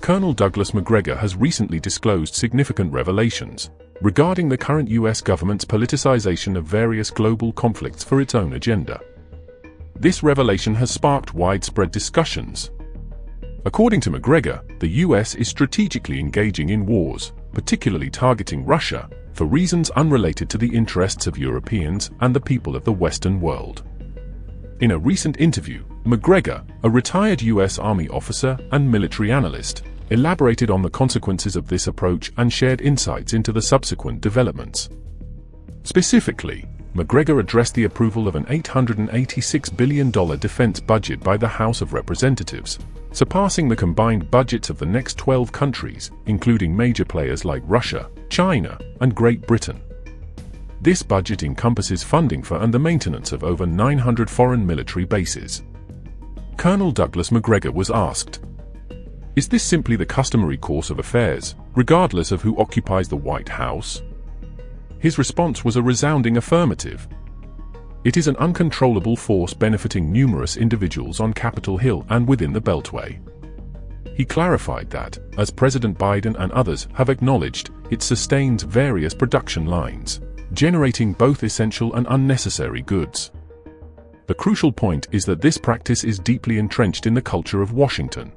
Colonel Douglas McGregor has recently disclosed significant revelations regarding the current US government's politicization of various global conflicts for its own agenda. This revelation has sparked widespread discussions. According to McGregor, the US is strategically engaging in wars, particularly targeting Russia, for reasons unrelated to the interests of Europeans and the people of the Western world. In a recent interview, McGregor, a retired US Army officer and military analyst, elaborated on the consequences of this approach and shared insights into the subsequent developments. Specifically, McGregor addressed the approval of an $886 billion defense budget by the House of Representatives, surpassing the combined budgets of the next 12 countries, including major players like Russia, China, and Great Britain. This budget encompasses funding for and the maintenance of over 900 foreign military bases. Colonel Douglas McGregor was asked, "Is this simply the customary course of affairs, regardless of who occupies the White House?" His response was a resounding affirmative. "It is an uncontrollable force benefiting numerous individuals on Capitol Hill and within the Beltway." He clarified that, as President Biden and others have acknowledged, it sustains various production lines, generating both essential and unnecessary goods. The crucial point is that this practice is deeply entrenched in the culture of Washington.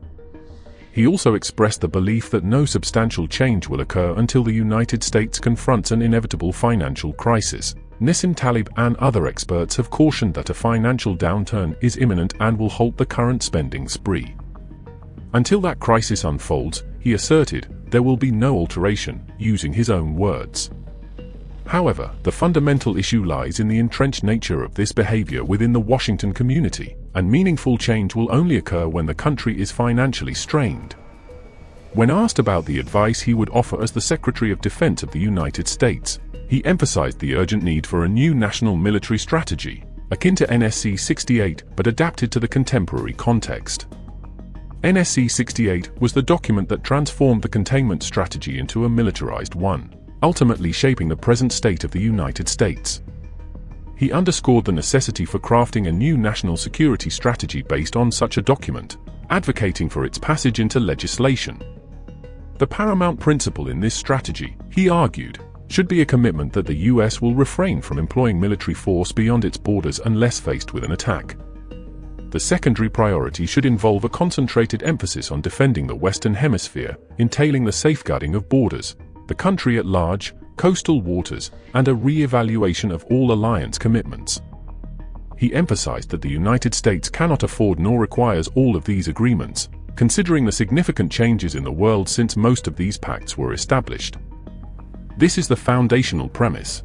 He also expressed the belief that no substantial change will occur until the United States confronts an inevitable financial crisis. Nassim Taleb and other experts have cautioned that a financial downturn is imminent and will halt the current spending spree. Until that crisis unfolds, he asserted, there will be no alteration, using his own words. However, the fundamental issue lies in the entrenched nature of this behavior within the Washington community, and meaningful change will only occur when the country is financially strained. When asked about the advice he would offer as the Secretary of Defense of the United States, he emphasized the urgent need for a new national military strategy, akin to NSC 68 but adapted to the contemporary context. NSC 68 was the document that transformed the containment strategy into a militarized one, ultimately shaping the present state of the United States. He underscored the necessity for crafting a new national security strategy based on such a document, advocating for its passage into legislation. The paramount principle in this strategy, he argued, should be a commitment that the US will refrain from employing military force beyond its borders unless faced with an attack. The secondary priority should involve a concentrated emphasis on defending the Western Hemisphere, entailing the safeguarding of borders, the country at large, coastal waters, and a re-evaluation of all alliance commitments. He emphasized that the United States cannot afford nor requires all of these agreements, considering the significant changes in the world since most of these pacts were established. This is the foundational premise.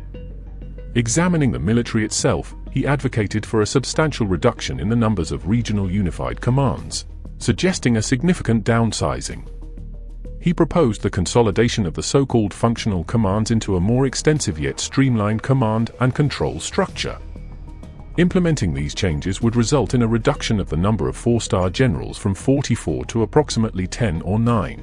Examining the military itself, he advocated for a substantial reduction in the numbers of regional unified commands, suggesting a significant downsizing. He proposed the consolidation of the so-called functional commands into a more extensive yet streamlined command and control structure. Implementing these changes would result in a reduction of the number of four-star generals from 44 to approximately 10 or 9.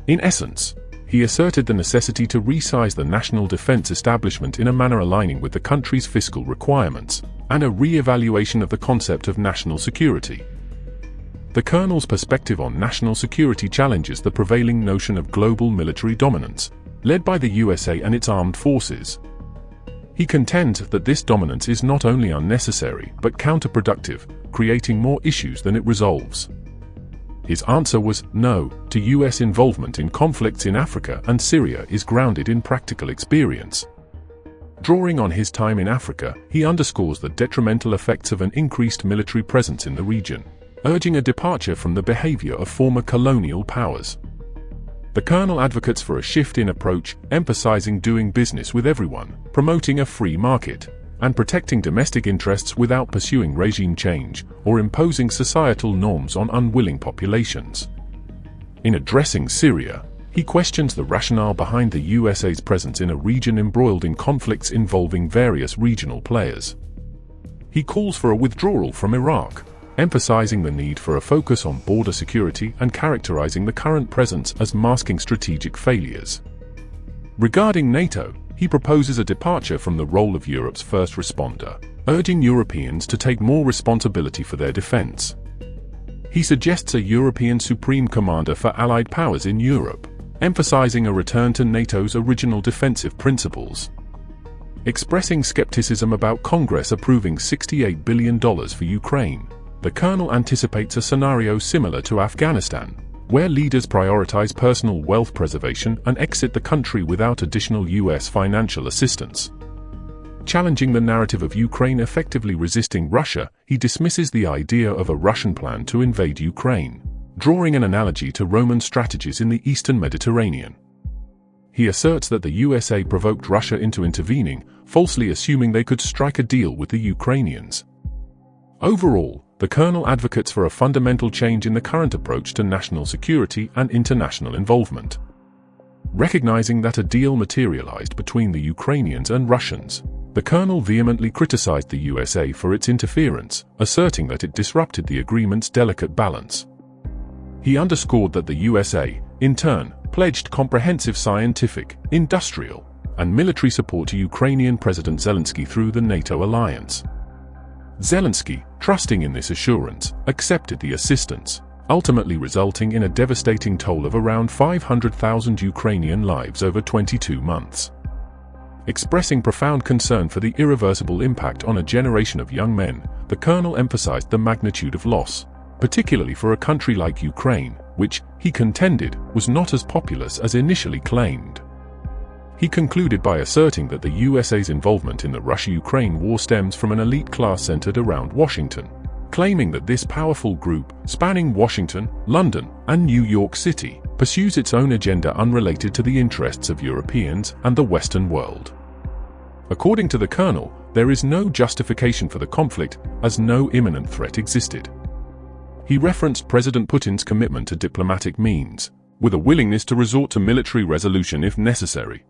In essence, he asserted the necessity to resize the national defense establishment in a manner aligning with the country's fiscal requirements, and a re-evaluation of the concept of national security. The Colonel's perspective on national security challenges the prevailing notion of global military dominance, led by the USA and its armed forces. He contends that this dominance is not only unnecessary but counterproductive, creating more issues than it resolves. His answer was no to US involvement in conflicts in Africa and Syria is grounded in practical experience. Drawing on his time in Africa, he underscores the detrimental effects of an increased military presence in the region, urging a departure from the behavior of former colonial powers. The Colonel advocates for a shift in approach, emphasizing doing business with everyone, promoting a free market, and protecting domestic interests without pursuing regime change or imposing societal norms on unwilling populations. In addressing Syria, he questions the rationale behind the USA's presence in a region embroiled in conflicts involving various regional players. He calls for a withdrawal from Iraq, emphasizing the need for a focus on border security and characterizing the current presence as masking strategic failures. Regarding NATO, he proposes a departure from the role of Europe's first responder, urging Europeans to take more responsibility for their defense. He suggests a European Supreme Commander for Allied powers in Europe, emphasizing a return to NATO's original defensive principles. Expressing skepticism about Congress approving $68 billion for Ukraine, the colonel anticipates a scenario similar to Afghanistan, where leaders prioritize personal wealth preservation and exit the country without additional U.S. financial assistance. Challenging the narrative of Ukraine effectively resisting Russia, he dismisses the idea of a Russian plan to invade Ukraine, drawing an analogy to Roman strategies in the Eastern Mediterranean. He asserts that the USA provoked Russia into intervening, falsely assuming they could strike a deal with the Ukrainians. Overall, the colonel advocates for a fundamental change in the current approach to national security and international involvement. Recognizing that a deal materialized between the Ukrainians and Russians, the colonel vehemently criticized the USA for its interference, asserting that it disrupted the agreement's delicate balance. He underscored that the USA, in turn, pledged comprehensive scientific, industrial, and military support to Ukrainian President Zelensky through the NATO alliance. Zelensky, trusting in this assurance, accepted the assistance, ultimately resulting in a devastating toll of around 500,000 Ukrainian lives over 22 months. Expressing profound concern for the irreversible impact on a generation of young men, the colonel emphasized the magnitude of loss, particularly for a country like Ukraine, which, he contended, was not as populous as initially claimed. He concluded by asserting that the USA's involvement in the Russia-Ukraine war stems from an elite class centered around Washington, claiming that this powerful group, spanning Washington, London, and New York City, pursues its own agenda unrelated to the interests of Europeans and the Western world. According to the colonel, there is no justification for the conflict, as no imminent threat existed. He referenced President Putin's commitment to diplomatic means, with a willingness to resort to military resolution if necessary.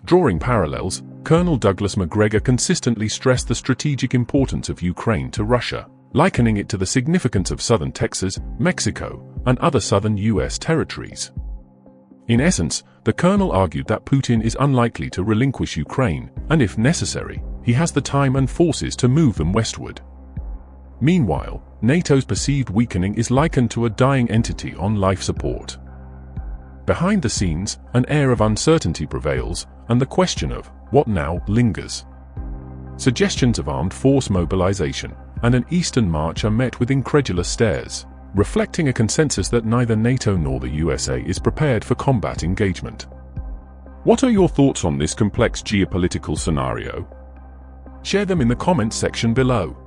Drawing parallels, Colonel Douglas McGregor consistently stressed the strategic importance of Ukraine to Russia, likening it to the significance of southern Texas, Mexico, and other southern U.S. territories. In essence, the colonel argued that Putin is unlikely to relinquish Ukraine, and if necessary, he has the time and forces to move them westward. Meanwhile, NATO's perceived weakening is likened to a dying entity on life support. Behind the scenes, an air of uncertainty prevails, and the question of what now lingers. Suggestions of armed force mobilization and an eastern march are met with incredulous stares, reflecting a consensus that neither NATO nor the USA is prepared for combat engagement. What are your thoughts on this complex geopolitical scenario? Share them in the comments section below.